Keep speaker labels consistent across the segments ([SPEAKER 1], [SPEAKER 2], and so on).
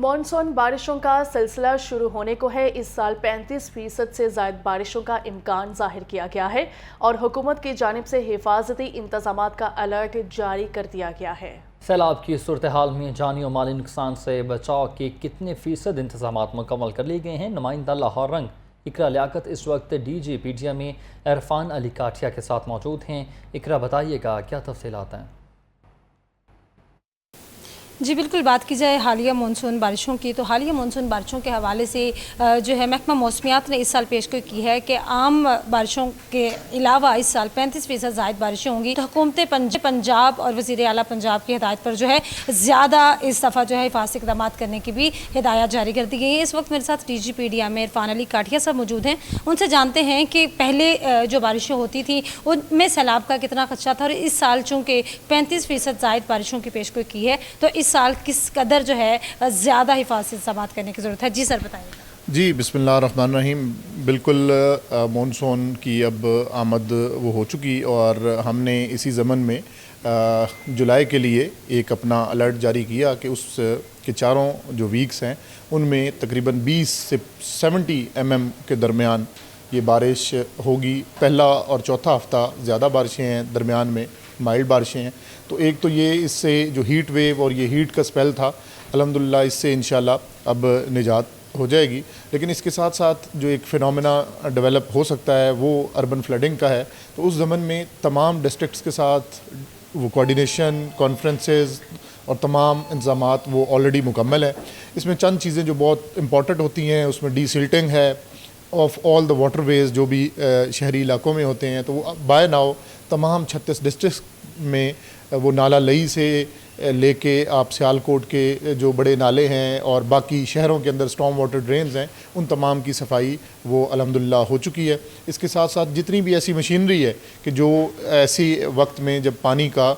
[SPEAKER 1] Monsoon बारिशों का सिलसिला शुरू होने को है। इस साल 35% से ज़ायद बारिशों का इम्कान जाहिर किया गया है और हुकूमत की जानिब से हिफाजती इंतज़ामात का अलर्ट जारी कर दिया गया है।
[SPEAKER 2] सैलाब की सूरत हाल में जानी और माली नुकसान से बचाव के कितने फीसद इंतज़ामात मुकम्मल कर लिए गए हैं? नुमाइंदा लाहौर रंग इकरा लियाकत इस वक्त DGPDA में इरफान अली काठिया के साथ मौजूद हैं। इकरा, बताइएगा क्या तफसीलात हैं?
[SPEAKER 3] जी बिल्कुल, बात की जाए हालिया मानसून बारिशों की तो हालिया मानसून बारिशों के हवाले से जो है महकमा मौसमियात ने इस साल पेशगोई की है कि आम बारिशों के अलावा इस साल 35% ज़ायद बारिशें होंगी। तो हुकूमत पंजाब और वज़ीर आला पंजाब की हिदायत पर जो है ज़्यादा इस दफ़ा जो है हिफाजती इक़दाम करने की भी हिदायत जारी कर दी गई है। इस वक्त मेरे साथ DGPDA में इरफान अली काठिया साहब मौजूद हैं। उनसे जानते हैं कि पहले जो बारिशें होती थी उनमें सैलाब का कितना खदशा था और इस साल चूँकि 35% ज़ायद बारिशों की पेशगोई की है तो इस साल किस कदर जो है ज़्यादा हिफाजती इंतज़ाम करने की ज़रूरत है। जी सर, बताइए।
[SPEAKER 4] जी बिस्मिल्लाहिर्रहमानिर्रहीम। बिल्कुल मानसून की अब आमद वो हो चुकी और हमने इसी ज़मन में जुलाई के लिए एक अपना अलर्ट जारी किया कि उस के चारों जो वीक्स हैं उनमें तकरीबन 20 से 70 mm के दरमियान ये बारिश होगी। पहला और चौथा हफ़्ता ज़्यादा बारिशें हैं, दरमियान में माइल्ड बारिशें हैं। तो एक तो ये इससे जो हीट वेव और ये हीट का स्पेल था, अल्हम्दुलिल्लाह इससे इंशाल्लाह अब निजात हो जाएगी। लेकिन इसके साथ साथ जो एक फ़िनोमेना डेवलप हो सकता है वो अर्बन फ्लडिंग का है। तो उस ज़मन में तमाम डिस्ट्रिक्ट्स के साथ वो कोऑर्डिनेशन, कॉन्फ्रेंसेस और तमाम इंतज़ामात वो ऑलरेडी मुकम्मल है। इसमें चंद चीज़ें जो बहुत इंपॉर्टेंट होती हैं, उसमें डीसिल्टिंग है ऑफ ऑल द वाटरवेज़ जो भी शहरी इलाकों में होते हैं। तो वो बाय नाउ तमाम 36 डिस्ट्रिक्ट में वो नाला लई से लेके आप सियालकोट के जो बड़े नाले हैं और बाकी शहरों के अंदर स्टॉर्म वाटर ड्रेन्स हैं उन तमाम की सफाई वो अल्हम्दुलिल्लाह हो चुकी है। इसके साथ साथ जितनी भी ऐसी मशीनरी है कि जो ऐसी वक्त में जब पानी का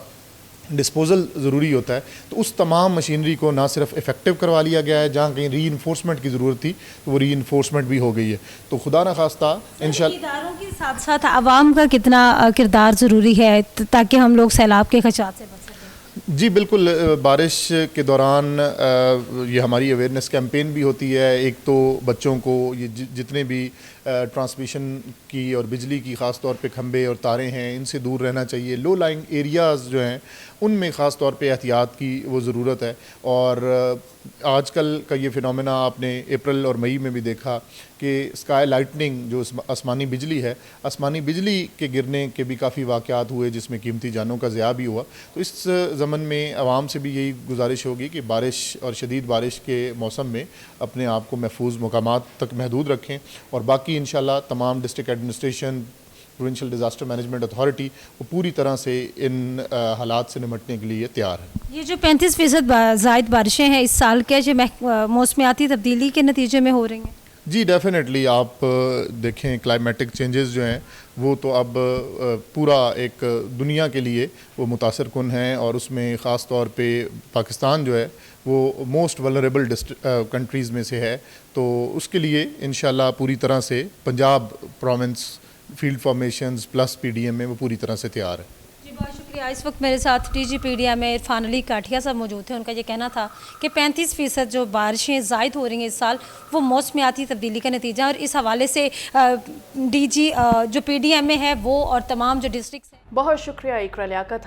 [SPEAKER 4] डिस्पोज़ल ज़रूरी होता है तो उस तमाम मशीनरी को ना सिर्फ इफ़ेक्टिव करवा लिया गया है, जहाँ कहीं रीइंफोर्समेंट की ज़रूरत थी तो वो रीइंफोर्समेंट भी हो गई है। तो खुदा न खास्ता इंशाअल्लाह
[SPEAKER 3] इदारों के साथ साथ आवाम का कितना किरदार ज़रूरी है ताकि हम लोग सैलाब के खदशात से बच सकें?
[SPEAKER 4] जी बिल्कुल, बारिश के दौरान ये हमारी अवेयरनेस कैंपेन भी होती है। एक तो बच्चों को ये जितने भी ट्रांसमिशन की और बिजली की ख़ास तौर पे खंबे और तारें हैं इनसे दूर रहना चाहिए। लो लाइंग एरियाज़ जो हैं उनमें ख़ास तौर पे एहतियात की वो ज़रूरत है। और आजकल का ये फ़िनोमेना आपने अप्रैल और मई में भी देखा कि स्काई लाइटनिंग जो आसमानी बिजली है, आसमानी बिजली के गिरने के भी काफ़ी वाक़यात हुए जिसमें कीमती जानों का ज़िया भी हुआ। तो इस ज़मन में आवाम से भी यही गुजारिश होगी कि बारिश और शदीद बारिश के मौसम में अपने आप को महफूज मकामात तक महदूद रखें। और बाकी इंशाल्लाह तमाम district administration, provincial disaster management authority वो पूरी तरह से इन हालात से निपटने के लिए तैयार है।
[SPEAKER 3] ये जो 35% ज़ायद बारिशें हैं इस साल, क्या जो मौसमियाती तब्दीली के नतीजे में हो रही हैं?
[SPEAKER 4] जी डेफिनेटली। आप देखें क्लाइमेटिक चेंजेस जो हैं वो तो अब पूरा एक दुनिया के लिए वो मुतासर कुन हैं और उसमें ख़ास तौर पे पाकिस्तान जो है वो मोस्ट वल्नरेबल कंट्रीज़ में से है। तो उसके लिए इंशाल्लाह पूरी तरह से Punjab province field formations plus PDM में वो पूरी तरह से तैयार है।
[SPEAKER 3] जी बहुत शुक्रिया। इस वक्त मेरे साथ DGPDA में इरफान अली काठिया साहब मौजूद थे। उनका ये कहना था कि 35% जो बारिशें ज़ायद हो रही हैं इस साल वो मौसमियाती तब्दीली का नतीजा और इस हवाले से DG जो PDM में है वो और तमाम जो डिस्ट्रिक्ट हैं।
[SPEAKER 1] बहुत शुक्रिया इकरा लियाकत।